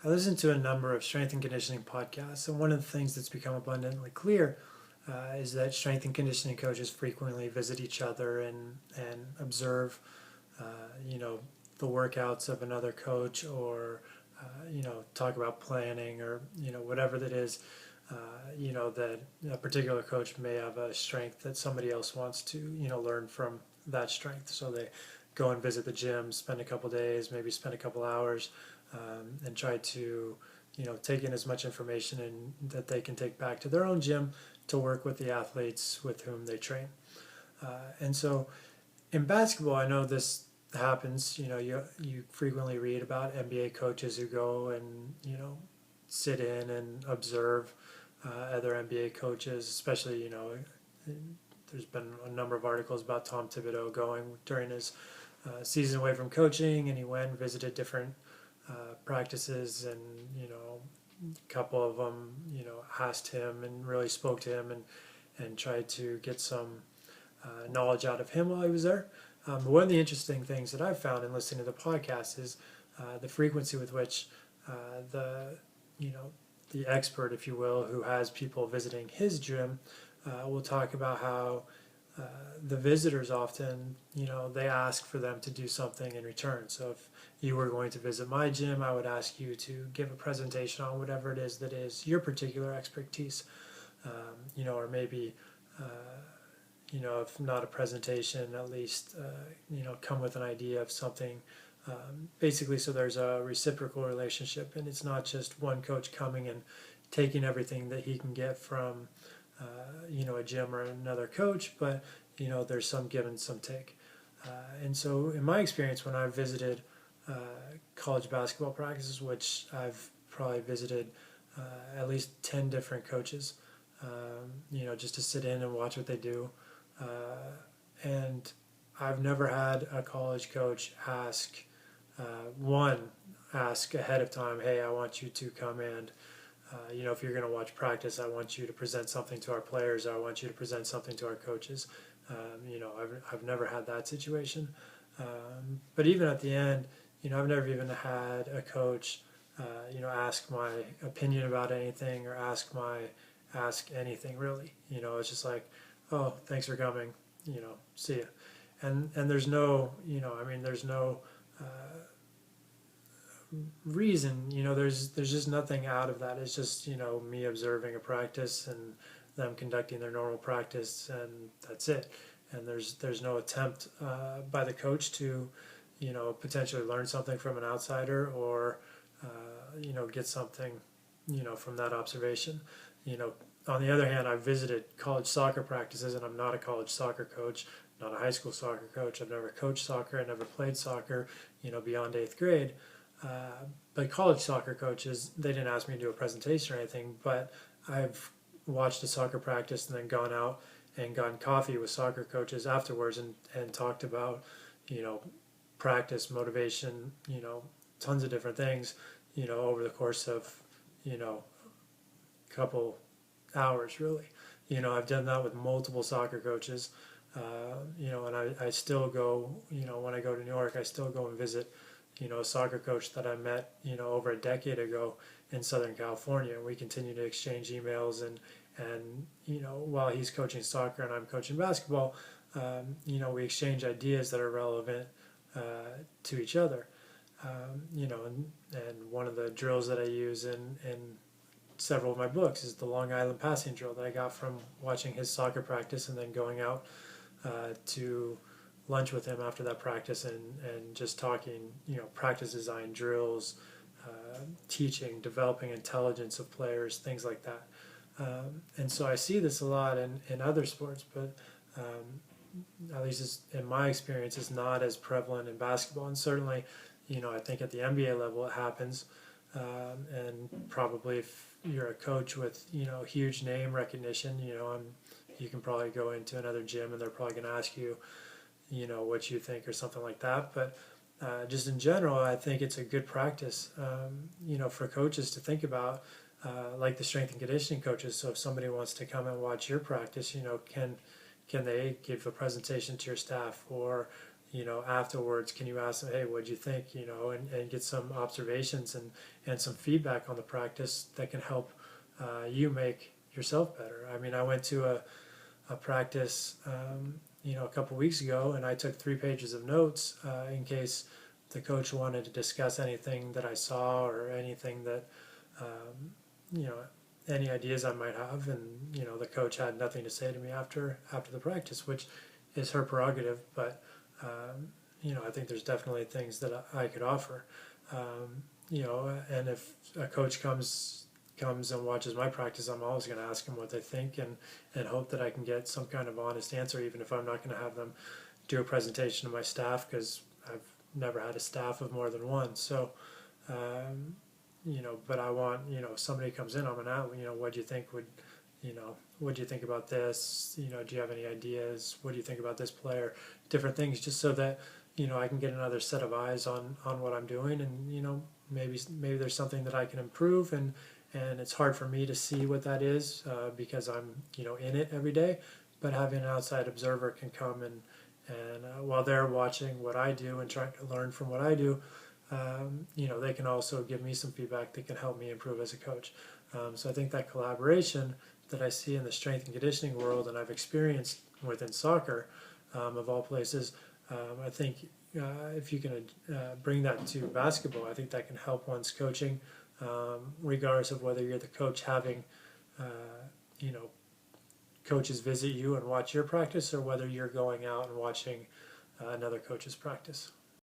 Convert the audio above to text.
I listen to a number of strength and conditioning podcasts, and one of the things that's become abundantly clear is that strength and conditioning coaches frequently visit each other and observe, you know, the workouts of another coach, or talk about planning, or whatever that is. That a particular coach may have a strength that somebody else wants to learn from that strength, so they go and visit the gym, spend a couple days, maybe spend a couple hours, and try to take in as much information that they can take back to their own gym to work with the athletes with whom they train. And so in basketball, I know this happens. You frequently read about NBA coaches who go and sit in and observe other NBA coaches, especially there's been a number of articles about Tom Thibodeau going during his season away from coaching, and he went and visited different practices, and a couple of them asked him and really spoke to him, and tried to get some knowledge out of him while he was there. One of the interesting things that I've found in listening to the podcast is the frequency with which the you know the expert, if you will, who has people visiting his gym, will talk about how uh, the visitors often, they ask for them to do something in return. So if you were going to visit my gym, I would ask you to give a presentation on whatever it is that is your particular expertise, or maybe, if not a presentation, at least, come with an idea of something. Basically, so there's a reciprocal relationship, and it's not just one coach coming and taking everything that he can get from, a gym or another coach, but there's some give and some take. And so, in my experience, when I've visited uh, college basketball practices, which I've probably visited at least 10 different coaches, just to sit in and watch what they do. And I've never had a college coach uh, one, ask ahead of time, hey, I want you to come and, if you're going to watch practice, I want you to present something to our players. I want you to present something to our coaches. I've never had that situation. But even at the end, I've never even had a coach, ask my opinion about anything, or ask anything really. It's just like, oh, thanks for coming. See ya. And there's no, there's no reason. There's just nothing out of that. It's just me observing a practice and them conducting their normal practice, and that's it. And there's no attempt by the coach to potentially learn something from an outsider, or get something from that observation. you know on the other hand, I've visited college soccer practices, and I'm not a college soccer coach, not a high school soccer coach. I've never coached soccer. I never played soccer beyond 8th grade. But college soccer coaches, they didn't ask me to do a presentation or anything, but I've watched a soccer practice and then gone out and gotten coffee with soccer coaches afterwards, and talked about, you know, practice, motivation, tons of different things, over the course of, a couple hours really. I've done that with multiple soccer coaches, and I still go, when I go to New York, I still go and visit a soccer coach that I met, over a decade ago in Southern California. And we continue to exchange emails, and while he's coaching soccer and I'm coaching basketball, we exchange ideas that are relevant to each other. And one of the drills that I use in several of my books is the Long Island passing drill that I got from watching his soccer practice, and then going out to lunch with him after that practice, and just talking, practice design, drills, teaching, developing intelligence of players, things like that. And so I see this a lot in other sports, but at least in my experience, it's not as prevalent in basketball. And certainly, I think at the NBA level it happens. And probably if you're a coach with, huge name recognition, you can probably go into another gym and they're probably going to ask you, what you think or something like that. But just in general, I think it's a good practice, for coaches to think about, like the strength and conditioning coaches. So if somebody wants to come and watch your practice, can they give a presentation to your staff, or afterwards, can you ask them, hey, what'd you think, and get some observations and some feedback on the practice that can help you make yourself better. I mean, I went to a practice, a couple weeks ago, and I took 3 pages of notes in case the coach wanted to discuss anything that I saw or anything that, um, you know, any ideas I might have. And, the coach had nothing to say to me after the practice, which is her prerogative. But, I think there's definitely things that I could offer. And if a coach comes and watches my practice, I'm always going to ask them what they think, and hope that I can get some kind of honest answer, even if I'm not going to have them do a presentation to my staff, because I've never had a staff of more than one. So, but I want, if somebody comes in, I'm going to ask, what do you think what do you think about this? Do you have any ideas? What do you think about this player? Different things, just so that, I can get another set of eyes on what I'm doing, and, maybe there's something that I can improve, and it's hard for me to see what that is because I'm in it every day. But having an outside observer can come and while they're watching what I do and trying to learn from what I do, they can also give me some feedback that can help me improve as a coach. So I think that collaboration that I see in the strength and conditioning world, and I've experienced within soccer, of all places, I think if you can bring that to basketball, I think that can help one's coaching, regardless of whether you're the coach having, coaches visit you and watch your practice, or whether you're going out and watching another coach's practice.